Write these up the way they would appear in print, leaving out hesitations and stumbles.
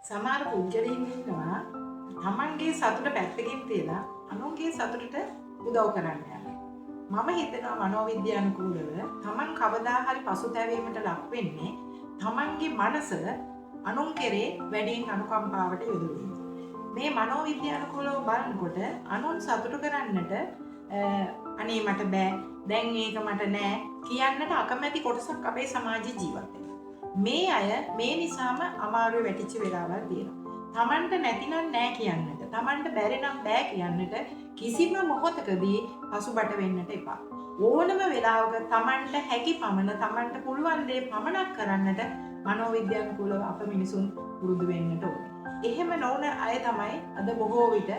සමහර පුද්ගලයන් ඉන්නවා තමන්ගේ සතුට පැත්තකින් තියලා අනුන්ගේ සතුටට උදව් කරන්න යනවා. මම හිතනවා මනෝවිද්‍යානුකූලව තමන් කවදා හරි පසුතැවීමට ලක් වෙන්නේ තමන්ගේ මනස අනුන් කෙරේ වැඩියෙන් අනුකම්පාවට යොදවීම. මේ මනෝවිද්‍යානුකූලව බලනකොට අනුන් සතුටු කරන්නට අනේ මට බෑ දැන් ඒක මට නෑ කියන්නට අකමැති කොටසක් අපේ සමාජයේ ජීවත් වෙනවා. මේ අය මේ නිසාම අමාරුවේ වැටිච්ච වෙලාවල් තියෙනවා. තමන්ට නැතිනම් නෑ කියන්නට, තමන්ට බැරි නම් බෑ කියන්නට කිසිම මොහොතකදී පසුබට වෙන්නට එපා. ඕනම වෙලාවක තමන්ට හැකි පමණ, තමන්ට පුළුවන් දේ පමණක් කරන්නට මනෝවිද්‍යානුකූලව අප මිනිසුන් පුරුදු වෙන්නට ඕනේ. එහෙම නොවන අය තමයි අද බොහෝ විට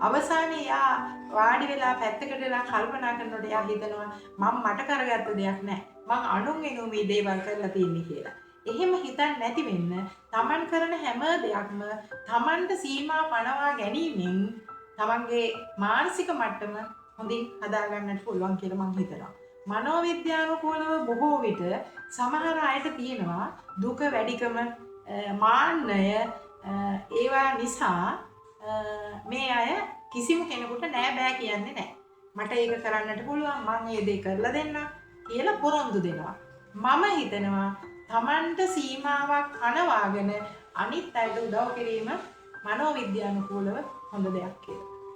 අවසානයේ යා වාඩි වෙලා පැත්තකට වෙලා කල්පනා කරනකොට යා හිතනවා මට කරගත්ත දෙයක් නෑ. මං අනුන් වෙනුවෙන් මේ දේවල් කරලා තියෙන්නේ කියලා. එහෙම හිතන්න නැති වෙන්න තමන් කරන හැම දෙයක්ම තමන්ට සීමා පනවා ගැනීමෙන් තමන්ගේ මානසික මට්ටම හොඳින් හදාගන්නට පුළුවන් කියලා මං හිතනවා. මනෝවිද්‍යානුකූලව බොහෝ විට සමහර අයට තියෙනවා දුක වැඩිකම, මාන්නය, ඒවා නිසා මේ අය කිසිම කෙනෙකුට නෑ බෑ කියන්නේ නෑ. මට ඒක කරන්නට පුළුවන්, මං ඒ දේ කරලා දෙන්නම් කියලා පොරොන්දු දෙනවා. මම හිතනවා තමන්ට සීමාවක් කනවාගෙන අනිත් අයට උදව් කිරීම මනෝවිද්‍යානුකූලව හොඳ දෙයක් කියලා.